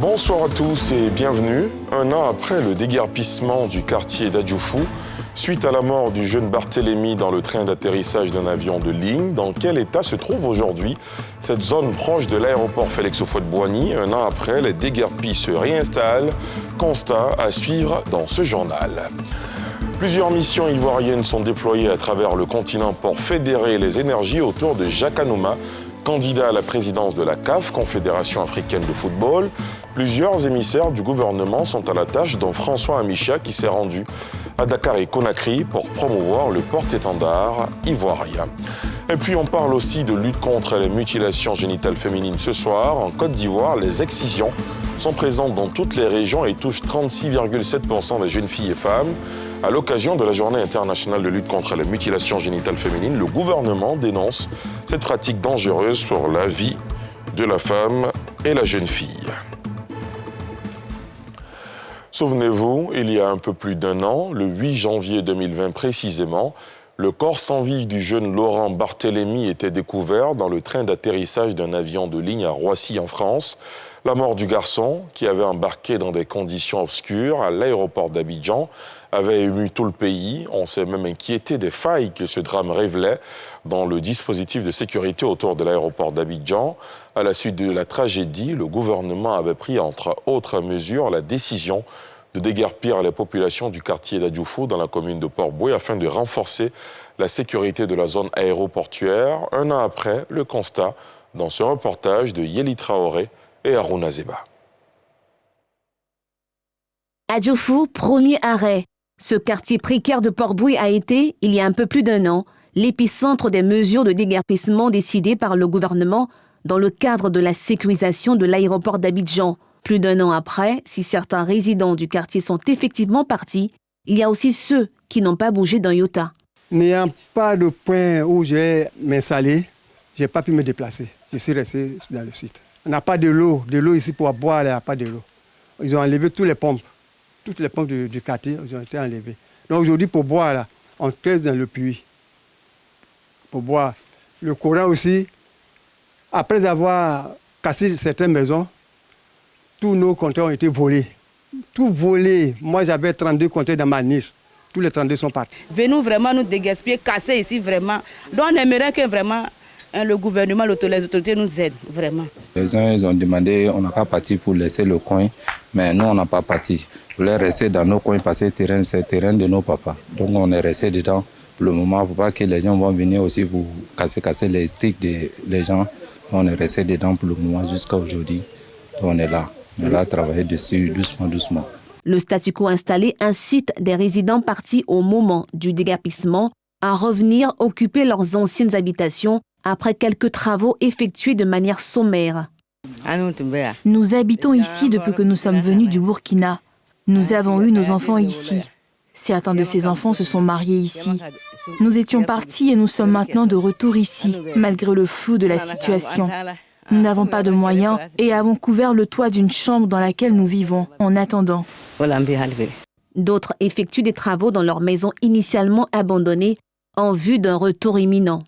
Bonsoir à tous et bienvenue. Un an après le déguerpissement du quartier d'Adjoufou, suite à la mort du jeune Barthélémy dans le train d'atterrissage d'un avion de ligne, dans quel état se trouve aujourd'hui cette zone proche de l'aéroport Félix Houphouët-Boigny? Un an après, les déguerpis se réinstallent. Constat à suivre dans ce journal. Plusieurs missions ivoiriennes sont déployées à travers le continent pour fédérer les énergies autour de Jacques Anouma, candidat à la présidence de la CAF, Confédération africaine de football. Plusieurs émissaires du gouvernement sont à la tâche, dont François Amicha qui s'est rendu à Dakar et Conakry pour promouvoir le porte-étendard ivoirien. Et puis on parle aussi de lutte contre les mutilations génitales féminines ce soir. En Côte d'Ivoire, les excisions sont présentes dans toutes les régions et touchent 36,7% des jeunes filles et femmes. À l'occasion de la Journée internationale de lutte contre les mutilations génitales féminines, le gouvernement dénonce cette pratique dangereuse pour la vie de la femme et la jeune fille. Souvenez-vous, il y a un peu plus d'un an, le 8 janvier 2020 précisément, le corps sans vie du jeune Laurent Barthélémy était découvert dans le train d'atterrissage d'un avion de ligne à Roissy en France. La mort du garçon, qui avait embarqué dans des conditions obscures à l'aéroport d'Abidjan, avait ému tout le pays. On s'est même inquiété des failles que ce drame révélait dans le dispositif de sécurité autour de l'aéroport d'Abidjan. À la suite de la tragédie, le gouvernement avait pris, entre autres mesures, la décision de déguerpir les populations du quartier d'Adjoufou dans la commune de Port-Bouët afin de renforcer la sécurité de la zone aéroportuaire. Un an après, le constat dans ce reportage de Yeli Traoré et Harouna Zeba. Adjoufou, premier arrêt. Ce quartier précaire de Port-Bouët a été, il y a un peu plus d'un an, l'épicentre des mesures de déguerpissement décidées par le gouvernement dans le cadre de la sécurisation de l'aéroport d'Abidjan. Plus d'un an après, si certains résidents du quartier sont effectivement partis, il y a aussi ceux qui n'ont pas bougé d'un iota. N'ayant pas de point où je vais m'installer, je n'ai pas pu me déplacer. Je suis resté dans le site. On n'a pas de l'eau ici pour boire, il n'y a pas de l'eau. Ils ont enlevé toutes les pompes du quartier, ils ont été enlevées. Donc aujourd'hui, pour boire, là, on creuse dans le puits. Pour boire. Le courant aussi, après avoir cassé certaines maisons, tous nos compteurs ont été volés. Tout volé. Moi, j'avais 32 compteurs dans ma niche. Tous les 32 sont partis. Venons vraiment nous dégaspiller, casser ici, vraiment. Donc, on aimerait que vraiment le gouvernement, les autorités nous aident, vraiment. Les uns, ils ont demandé, on n'a pas parti pour laisser le coin, mais nous, on n'a pas parti. On voulait rester dans nos coins parce que c'est le terrain de nos papas. Donc, on est resté dedans pour le moment. Il ne faut pas que les gens vont venir aussi pour casser les sticks des gens. On est resté dedans pour le moment jusqu'à aujourd'hui. On est là. On est là à travailler dessus doucement. Le statu quo installé incite des résidents partis au moment du déguerpissement à revenir occuper leurs anciennes habitations après quelques travaux effectués de manière sommaire. Nous habitons ici depuis que nous sommes venus du Burkina. Nous avons eu nos enfants ici. Certains de ces enfants se sont mariés ici. Nous étions partis et nous sommes maintenant de retour ici, malgré le flou de la situation. Nous n'avons pas de moyens et avons couvert le toit d'une chambre dans laquelle nous vivons, en attendant. D'autres effectuent des travaux dans leur maison initialement abandonnée en vue d'un retour imminent.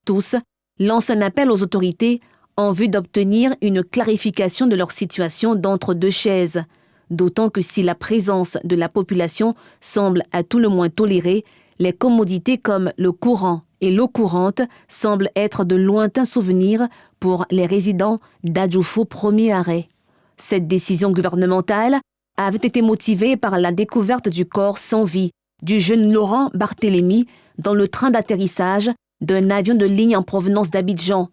Tous lancent un appel aux autorités en vue d'obtenir une clarification de leur situation d'entre deux chaises, d'autant que si la présence de la population semble à tout le moins tolérée, les commodités comme le courant et l'eau courante semblent être de lointains souvenirs pour les résidents d'Adjoufou premier arrêt. Cette décision gouvernementale avait été motivée par la découverte du corps sans vie du jeune Laurent Barthélémy dans le train d'atterrissage d'un avion de ligne en provenance d'Abidjan.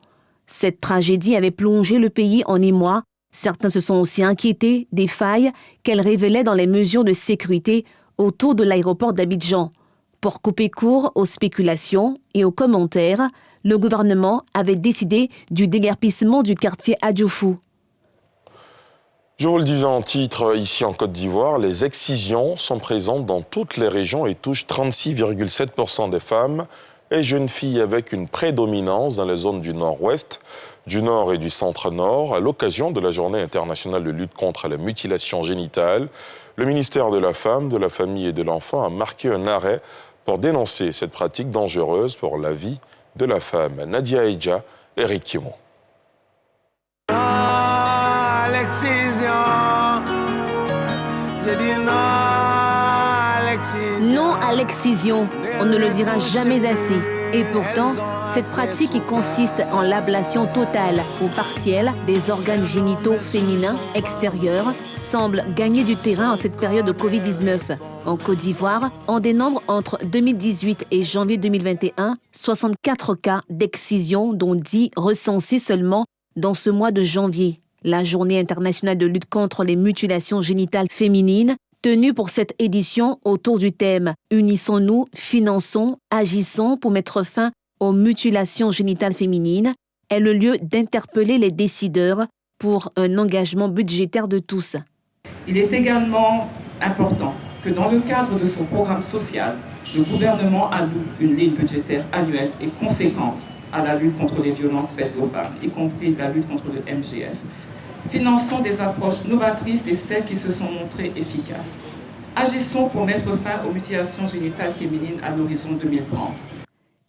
Cette tragédie avait plongé le pays en émoi. Certains se sont aussi inquiétés des failles qu'elle révélait dans les mesures de sécurité autour de l'aéroport d'Abidjan. Pour couper court aux spéculations et aux commentaires, le gouvernement avait décidé du déguerpissement du quartier Adjoufou. Je vous le disais en titre, ici en Côte d'Ivoire, les excisions sont présentes dans toutes les régions et touchent 36,7% des femmes et jeunes filles avec une prédominance dans les zones du nord-ouest, du nord et du centre-nord. À l'occasion de la Journée internationale de lutte contre les mutilations génitales, le ministère de la Femme, de la Famille et de l'Enfant a marqué un arrêt pour dénoncer cette pratique dangereuse pour la vie de la femme. Nadia Eidja, Eric Kimo. L'excision Non à l'excision, on ne le dira jamais assez. Et pourtant, cette pratique qui consiste en l'ablation totale ou partielle des organes génitaux féminins extérieurs semble gagner du terrain en cette période de Covid-19. En Côte d'Ivoire, on dénombre entre 2018 et janvier 2021 64 cas d'excision, dont 10 recensés seulement dans ce mois de janvier. La Journée internationale de lutte contre les mutilations génitales féminines, tenue pour cette édition autour du thème « Unissons-nous, finançons, agissons pour mettre fin aux mutilations génitales féminines », est le lieu d'interpeller les décideurs pour un engagement budgétaire de tous. Il est également important que dans le cadre de son programme social, le gouvernement alloue une ligne budgétaire annuelle et conséquente à la lutte contre les violences faites aux femmes, y compris la lutte contre le MGF. Finançons des approches novatrices et celles qui se sont montrées efficaces. Agissons pour mettre fin aux mutilations génitales féminines à l'horizon 2030.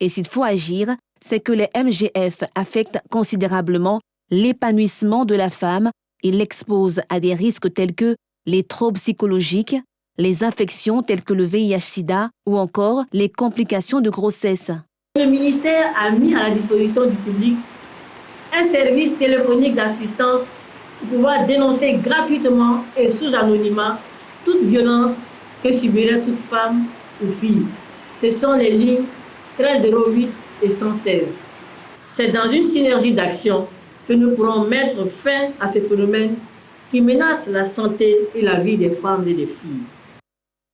Et s'il faut agir, c'est que les MGF affectent considérablement l'épanouissement de la femme et l'exposent à des risques tels que les troubles psychologiques, les infections telles que le VIH-Sida ou encore les complications de grossesse. Le ministère a mis à la disposition du public un service téléphonique d'assistance pour pouvoir dénoncer gratuitement et sous anonymat toute violence que subirait toute femme ou fille. Ce sont les lignes 1308 et 116. C'est dans une synergie d'action que nous pourrons mettre fin à ce phénomène qui menace la santé et la vie des femmes et des filles.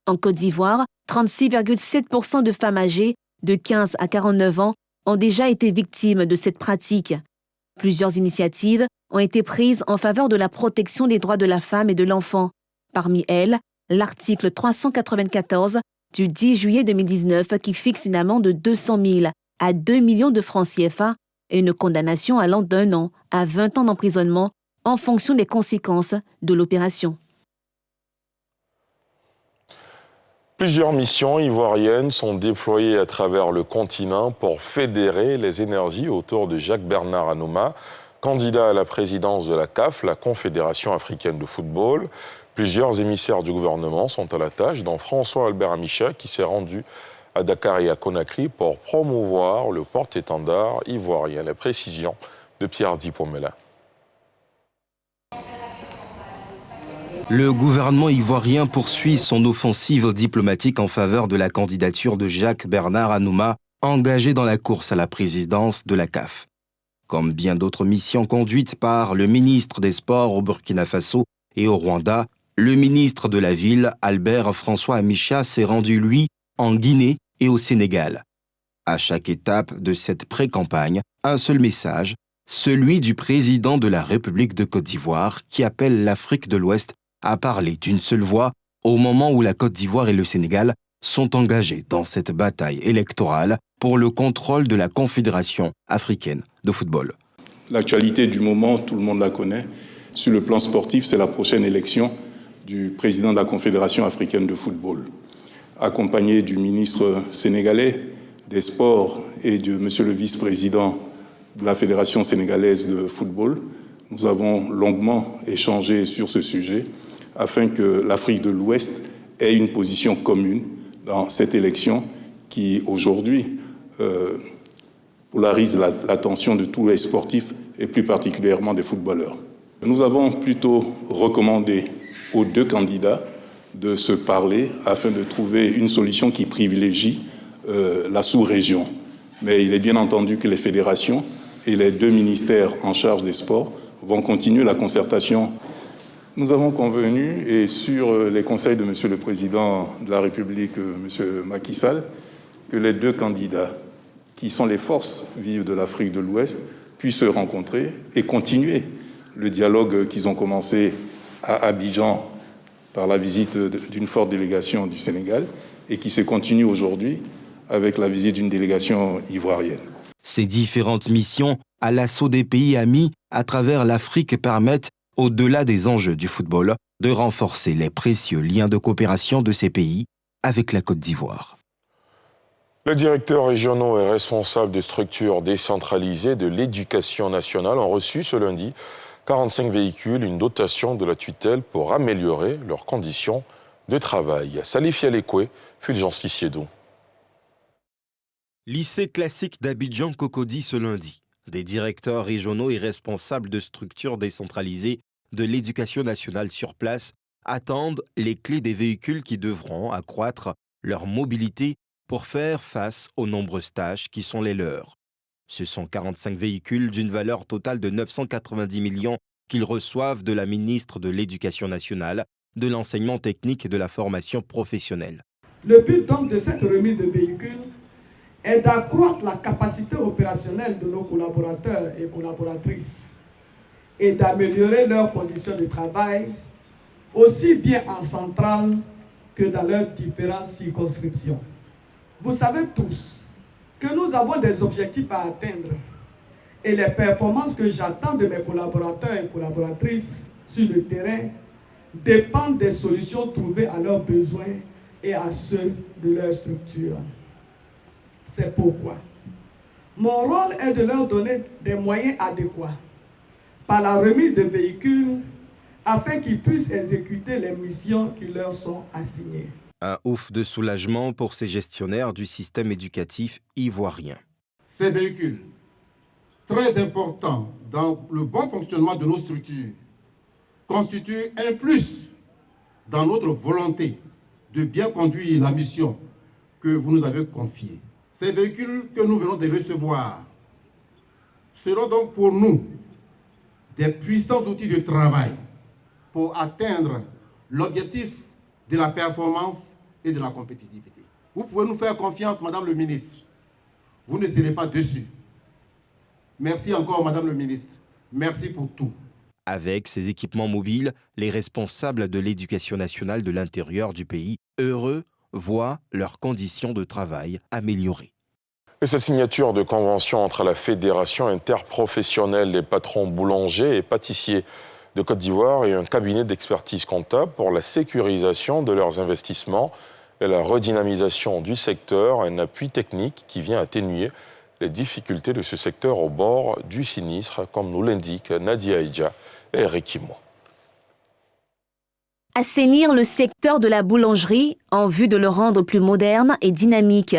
En Côte d'Ivoire, 36,7% de femmes âgées de 15 à 49 ans ont déjà été victimes de cette pratique. Plusieurs initiatives ont été prises en faveur de la protection des droits de la femme et de l'enfant. Parmi elles, l'article 394 du 10 juillet 2019 qui fixe une amende de 200 000 à 2 millions de francs CFA et une condamnation allant d'1 an à 20 ans d'emprisonnement en fonction des conséquences de l'opération. Plusieurs missions ivoiriennes sont déployées à travers le continent pour fédérer les énergies autour de Jacques-Bernard Anouma, candidat à la présidence de la CAF, la Confédération africaine de football. Plusieurs émissaires du gouvernement sont à la tâche, dont François-Albert Amicha, qui s'est rendu à Dakar et à Conakry pour promouvoir le porte-étendard ivoirien. La précision de Pierre Dipomela. Le gouvernement ivoirien poursuit son offensive diplomatique en faveur de la candidature de Jacques-Bernard Anouma, engagé dans la course à la présidence de la CAF. Comme bien d'autres missions conduites par le ministre des Sports au Burkina Faso et au Rwanda, le ministre de la Ville, Albert François Amicha, s'est rendu, lui, en Guinée et au Sénégal. À chaque étape de cette pré-campagne, un seul message, celui du président de la République de Côte d'Ivoire qui appelle l'Afrique de l'Ouest à parler d'une seule voix au moment où la Côte d'Ivoire et le Sénégal sont engagés dans cette bataille électorale pour le contrôle de la Confédération africaine de football. L'actualité du moment, tout le monde la connaît. Sur le plan sportif, c'est la prochaine élection du président de la Confédération africaine de football, accompagné du ministre sénégalais des Sports et de monsieur le vice-président de la Fédération sénégalaise de football. Nous avons longuement échangé sur ce sujet afin que l'Afrique de l'Ouest ait une position commune dans cette élection qui, aujourd'hui, polarise l'attention de tous les sportifs et plus particulièrement des footballeurs. Nous avons plutôt recommandé aux deux candidats de se parler afin de trouver une solution qui privilégie la sous-région. Mais il est bien entendu que les fédérations et les deux ministères en charge des sports vont continuer la concertation. Nous avons convenu, et sur les conseils de Monsieur le Président de la République, Monsieur Macky Sall, que les deux candidats, qui sont les forces vives de l'Afrique de l'Ouest, puissent se rencontrer et continuer le dialogue qu'ils ont commencé à Abidjan par la visite d'une forte délégation du Sénégal et qui se continue aujourd'hui avec la visite d'une délégation ivoirienne. Ces différentes missions à l'assaut des pays amis à travers l'Afrique permettent, au-delà des enjeux du football, de renforcer les précieux liens de coopération de ces pays avec la Côte d'Ivoire. Les directeurs régionaux et responsables des structures décentralisées de l'éducation nationale ont reçu ce lundi 45 véhicules, une dotation de la tutelle pour améliorer leurs conditions de travail. Salif Yalekwe, Fulgence Tissiedou. Lycée classique d'Abidjan-Cocody ce lundi. Des directeurs régionaux et responsables de structures décentralisées de l'éducation nationale sur place attendent les clés des véhicules qui devront accroître leur mobilité pour faire face aux nombreuses tâches qui sont les leurs. Ce sont 45 véhicules d'une valeur totale de 990 millions qu'ils reçoivent de la ministre de l'Éducation nationale, de l'enseignement technique et de la formation professionnelle. Le but donc de cette remise de véhicules est d'accroître la capacité opérationnelle de nos collaborateurs et collaboratrices et d'améliorer leurs conditions de travail, aussi bien en centrale que dans leurs différentes circonscriptions. Vous savez tous que nous avons des objectifs à atteindre et les performances que j'attends de mes collaborateurs et collaboratrices sur le terrain dépendent des solutions trouvées à leurs besoins et à ceux de leur structure. C'est pourquoi mon rôle est de leur donner des moyens adéquats par la remise de véhicules afin qu'ils puissent exécuter les missions qui leur sont assignées. Un ouf de soulagement pour ces gestionnaires du système éducatif ivoirien. Ces véhicules, très importants dans le bon fonctionnement de nos structures, constituent un plus dans notre volonté de bien conduire la mission que vous nous avez confiée. Ces véhicules que nous venons de recevoir seront donc pour nous des puissants outils de travail pour atteindre l'objectif de la performance et de la compétitivité. Vous pouvez nous faire confiance, Madame le ministre. Vous ne serez pas déçus. Merci encore, Madame le ministre. Merci pour tout. Avec ces équipements mobiles, les responsables de l'éducation nationale de l'intérieur du pays, heureux, voient leurs conditions de travail améliorées. Et cette signature de convention entre la Fédération interprofessionnelle des patrons boulangers et pâtissiers de Côte d'Ivoire et un cabinet d'expertise comptable pour la sécurisation de leurs investissements et la redynamisation du secteur, un appui technique qui vient atténuer les difficultés de ce secteur au bord du sinistre, comme nous l'indiquent Nadia Aïdja et Eric Kimo. Assainir le secteur de la boulangerie en vue de le rendre plus moderne et dynamique.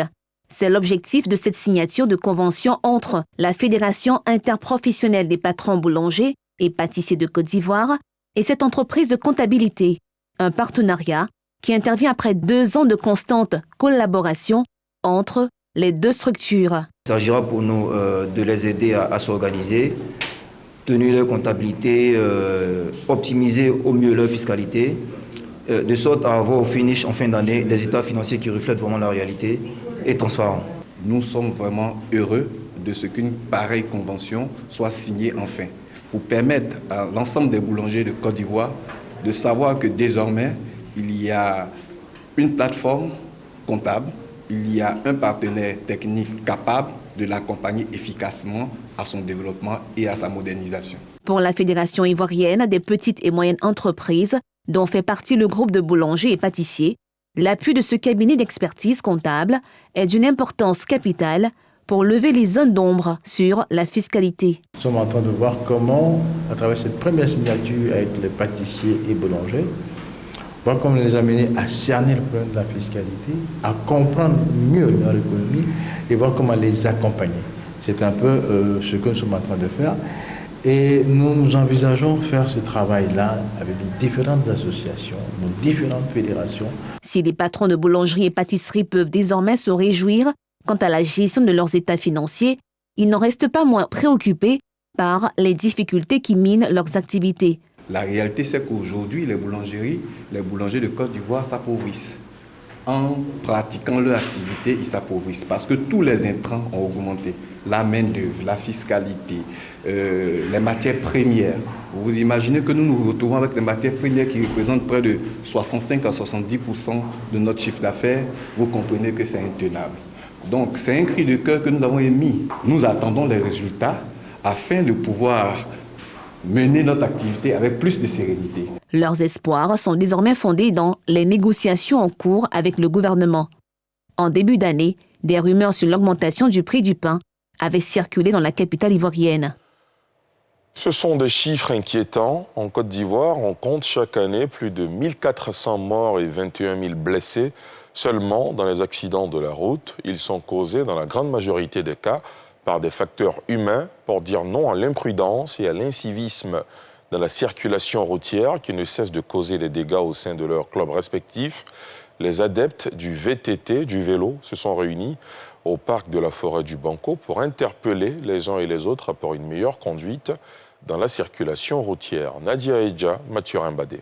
C'est l'objectif de cette signature de convention entre la Fédération interprofessionnelle des patrons boulangers et pâtissiers de Côte d'Ivoire et cette entreprise de comptabilité, un partenariat qui intervient après 2 ans de constante collaboration entre les deux structures. Il s'agira pour nous de les aider à s'organiser, tenir leur comptabilité, optimiser au mieux leur fiscalité, de sorte à avoir au finish en fin d'année des états financiers qui reflètent vraiment la réalité et transparents. Nous sommes vraiment heureux de ce qu'une pareille convention soit signée enfin, pour permettre à l'ensemble des boulangers de Côte d'Ivoire de savoir que désormais, il y a une plateforme comptable, il y a un partenaire technique capable de l'accompagner efficacement à son développement et à sa modernisation. Pour la Fédération ivoirienne des petites et moyennes entreprises, dont fait partie le groupe de boulangers et pâtissiers, l'appui de ce cabinet d'expertise comptable est d'une importance capitale pour lever les zones d'ombre sur la fiscalité. Nous sommes en train de voir comment, à travers cette première signature avec les pâtissiers et boulangers, voir comment les amener à cerner le problème de la fiscalité, à comprendre mieux leur économie et voir comment les accompagner. C'est un peu ce que nous sommes en train de faire. Et nous envisageons faire ce travail-là avec nos différentes associations, nos différentes fédérations. Si les patrons de boulangerie et pâtisserie peuvent désormais se réjouir quant à la gestion de leurs états financiers, ils n'en restent pas moins préoccupés par les difficultés qui minent leurs activités. La réalité, c'est qu'aujourd'hui, les boulangers de Côte d'Ivoire s'appauvrissent. En pratiquant leur activité, ils s'appauvrissent parce que tous les intrants ont augmenté. La main-d'œuvre, la fiscalité, les matières premières. Vous imaginez que nous nous retrouvons avec des matières premières qui représentent près de 65 à 70% de notre chiffre d'affaires. Vous comprenez que c'est intenable. Donc, c'est un cri de cœur que nous avons émis. Nous attendons les résultats afin de pouvoir mener notre activité avec plus de sérénité. Leurs espoirs sont désormais fondés dans les négociations en cours avec le gouvernement. En début d'année, des rumeurs sur l'augmentation du prix du pain avaient circulé dans la capitale ivoirienne. Ce sont des chiffres inquiétants. En Côte d'Ivoire, on compte chaque année plus de 1400 morts et 21 000 blessés seulement dans les accidents de la route. Ils sont causés dans la grande majorité des cas par des facteurs humains pour dire non à l'imprudence et à l'incivisme dans la circulation routière qui ne cesse de causer des dégâts au sein de leurs clubs respectifs. Les adeptes du VTT, du vélo, se sont réunis au parc de la forêt du Banco pour interpeller les uns et les autres pour une meilleure conduite dans la circulation routière. Nadia Edja, Mathurin Badé.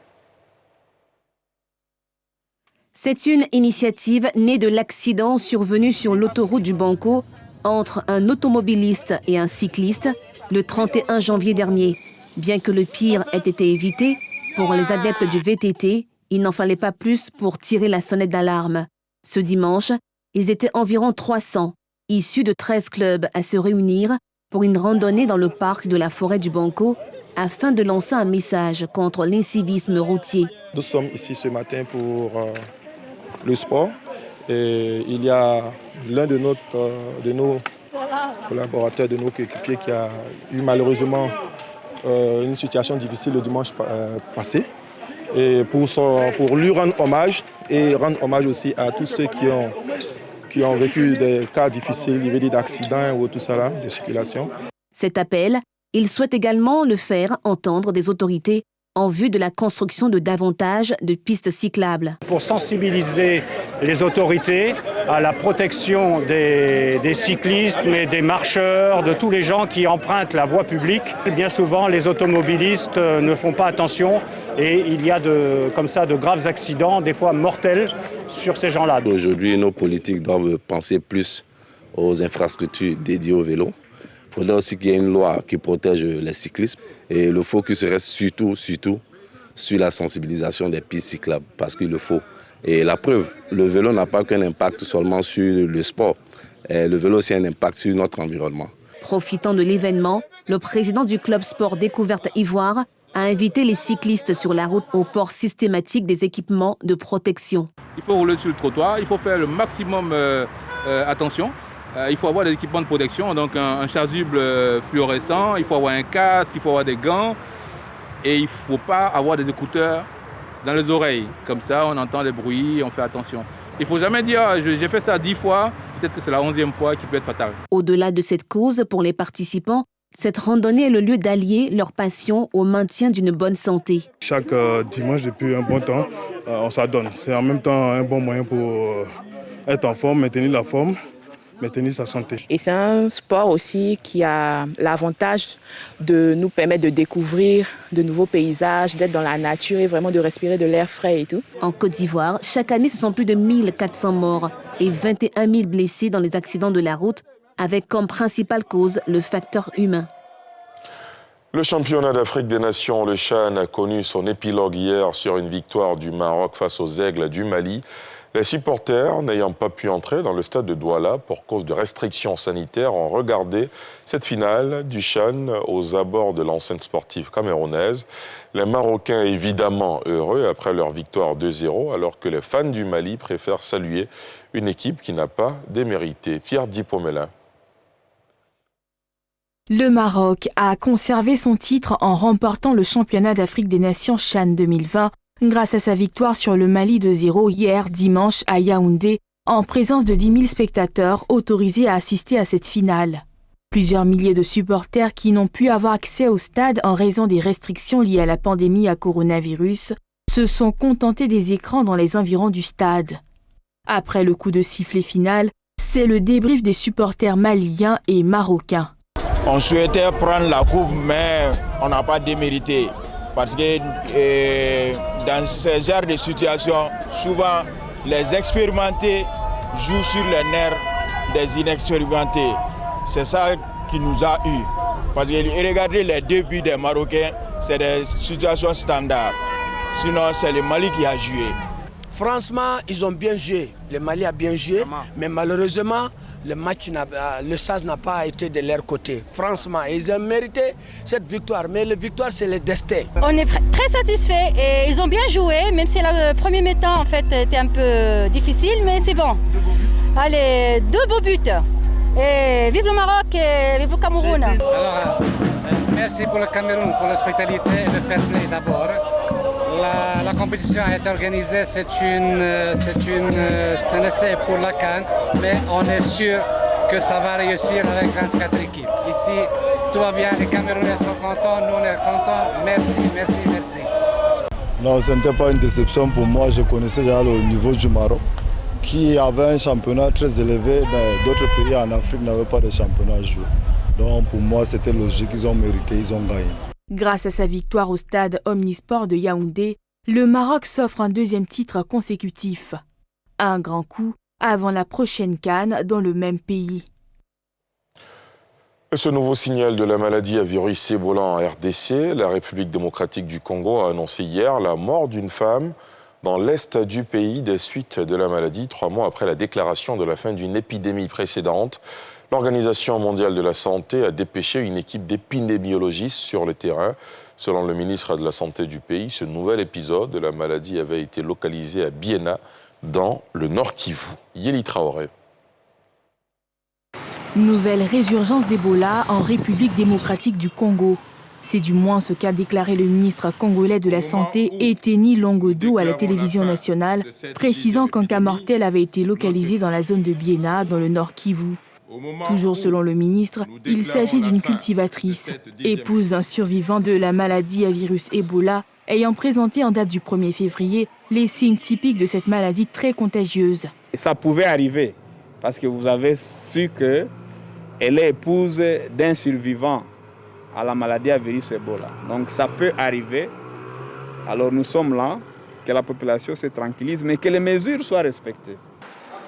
C'est une initiative née de l'accident survenu sur l'autoroute du Banco entre un automobiliste et un cycliste le 31 janvier dernier. Bien que le pire ait été évité, pour les adeptes du VTT, il n'en fallait pas plus pour tirer la sonnette d'alarme. Ce dimanche, ils étaient environ 300, issus de 13 clubs, à se réunir pour une randonnée dans le parc de la forêt du Banco afin de lancer un message contre l'incivisme routier. Nous sommes ici ce matin pour le sport. Et il y a l'un de nos collaborateurs, de nos coéquipiers qui a eu malheureusement une situation difficile le dimanche passé. Et pour lui rendre hommage et rendre hommage aussi à tous ceux qui ont vécu des cas difficiles, il veut dire d'accidents ou tout ça là, de circulation. Cet appel, il souhaite également le faire entendre des autorités en vue de la construction de davantage de pistes cyclables. Pour sensibiliser les autorités à la protection des cyclistes, mais des marcheurs, de tous les gens qui empruntent la voie publique. Bien souvent, les automobilistes ne font pas attention et il y a comme ça de graves accidents, des fois mortels, sur ces gens-là. Aujourd'hui, nos politiques doivent penser plus aux infrastructures dédiées au vélo. Il faudrait aussi qu'il y ait une loi qui protège les cyclistes. Et le focus reste surtout sur la sensibilisation des pistes cyclables, parce qu'il le faut. Et la preuve, le vélo n'a pas qu'un impact seulement sur le sport. Le vélo aussi a un impact sur notre environnement. Profitant de l'événement, le président du club sport Découverte Ivoire a invité les cyclistes sur la route au port systématique des équipements de protection. Il faut rouler sur le trottoir, il faut faire le maximum attention. Il faut avoir des équipements de protection, donc un chasuble fluorescent, il faut avoir un casque, il faut avoir des gants et il ne faut pas avoir des écouteurs dans les oreilles. Comme ça, on entend les bruits, on fait attention. Il ne faut jamais dire « j'ai fait ça 10 fois », peut-être que c'est la 11e fois qui peut être fatale. Au-delà de cette cause, pour les participants, cette randonnée est le lieu d'allier leur passion au maintien d'une bonne santé. Chaque dimanche, depuis un bon temps, on s'adonne. C'est en même temps un bon moyen pour être en forme, maintenir la forme, maintenir sa santé. Et c'est un sport aussi qui a l'avantage de nous permettre de découvrir de nouveaux paysages, d'être dans la nature et vraiment de respirer de l'air frais et tout. En Côte d'Ivoire, chaque année, ce sont plus de 1400 morts et 21 000 blessés dans les accidents de la route, avec comme principale cause le facteur humain. Le championnat d'Afrique des Nations, le CHAN, a connu son épilogue hier sur une victoire du Maroc face aux Aigles du Mali. Les supporters, n'ayant pas pu entrer dans le stade de Douala pour cause de restrictions sanitaires, ont regardé cette finale du CHAN aux abords de l'enceinte sportive camerounaise. Les Marocains évidemment heureux après leur victoire 2-0, alors que les fans du Mali préfèrent saluer une équipe qui n'a pas démérité. Pierre Dipomelin. Le Maroc a conservé son titre en remportant le championnat d'Afrique des Nations CHAN 2020 grâce à sa victoire sur le Mali 2-0 hier dimanche à Yaoundé, en présence de 10 000 spectateurs autorisés à assister à cette finale. Plusieurs milliers de supporters qui n'ont pu avoir accès au stade en raison des restrictions liées à la pandémie à coronavirus se sont contentés des écrans dans les environs du stade. Après le coup de sifflet final, c'est le débrief des supporters maliens et marocains. On souhaitait prendre la coupe, mais on n'a pas démérité. Parce que dans ce genre de situation, souvent les expérimentés jouent sur les nerfs des inexpérimentés. C'est ça qui nous a eu. Parce que regardez les deux buts des Marocains, c'est des situations standards. Sinon, c'est le Mali qui a joué. Franchement, ils ont bien joué. Le Mali a bien joué, mais malheureusement, le SAS n'a pas été de leur côté. Franchement, ils ont mérité cette victoire, mais la victoire, c'est le destin. On est très satisfaits et ils ont bien joué, même si le premier mi-temps en fait, était un peu difficile, mais c'est bon. Allez, 2 beaux buts. Et vive le Maroc et vive le Cameroun. merci pour le Cameroun, pour l'hospitalité et le fair play d'abord. La compétition a été organisée, c'est un essai pour la CAN, mais on est sûr que ça va réussir avec 24 équipes. Ici, tout va bien, les Camerounais sont contents, nous on est contents. Merci, merci, merci. Non, ce n'était pas une déception pour moi, je connaissais déjà le niveau du Maroc, qui avait un championnat très élevé, mais d'autres pays en Afrique n'avaient pas de championnat à jouer. Donc pour moi, c'était logique, ils ont mérité, ils ont gagné. Grâce à sa victoire au stade Omnisport de Yaoundé, le Maroc s'offre un deuxième titre consécutif. Un grand coup avant la prochaine CAN dans le même pays. Ce nouveau signal de la maladie à virus Ebola en RDC, la République démocratique du Congo a annoncé hier la mort d'une femme dans l'est du pays des suites de la maladie, 3 mois après la déclaration de la fin d'une épidémie précédente. L'Organisation mondiale de la santé a dépêché une équipe d'épidémiologistes sur le terrain. Selon le ministre de la Santé du pays, ce nouvel épisode de la maladie avait été localisé à Biena, dans le Nord Kivu. Yeli Traoré. Nouvelle résurgence d'Ebola en République démocratique du Congo. C'est du moins ce qu'a déclaré le ministre congolais de la Santé, Eteni Longodo, à la télévision nationale, précisant qu'un cas mortel avait été localisé dans la zone de Biena, dans le Nord Kivu. Toujours selon le ministre, il s'agit d'une cultivatrice, épouse d'un survivant de la maladie à virus Ebola, ayant présenté en date du 1er février les signes typiques de cette maladie très contagieuse. Ça pouvait arriver, parce que vous avez su qu'elle est épouse d'un survivant à la maladie à virus Ebola. Donc ça peut arriver. Alors nous sommes là, que la population se tranquillise, mais que les mesures soient respectées.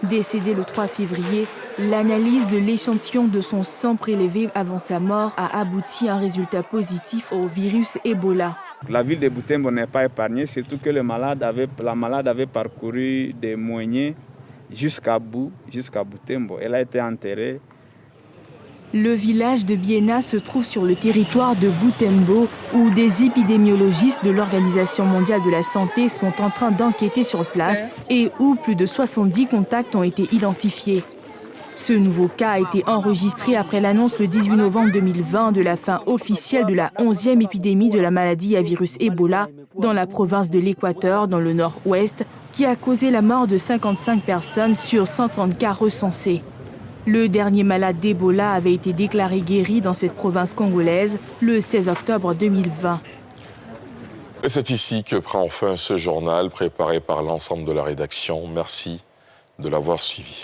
Décédée le 3 février, l'analyse de l'échantillon de son sang prélevé avant sa mort a abouti à un résultat positif au virus Ebola. La ville de Butembo n'est pas épargnée, surtout que la malade avait parcouru des Moigné jusqu'à Butembo. Elle a été enterrée. Le village de Biena se trouve sur le territoire de Butembo, où des épidémiologistes de l'Organisation mondiale de la santé sont en train d'enquêter sur place et où plus de 70 contacts ont été identifiés. Ce nouveau cas a été enregistré après l'annonce le 18 novembre 2020 de la fin officielle de la 11e épidémie de la maladie à virus Ebola dans la province de l'Équateur, dans le nord-ouest, qui a causé la mort de 55 personnes sur 130 cas recensés. Le dernier malade d'Ebola avait été déclaré guéri dans cette province congolaise le 16 octobre 2020. Et c'est ici que prend fin ce journal préparé par l'ensemble de la rédaction. Merci de l'avoir suivi.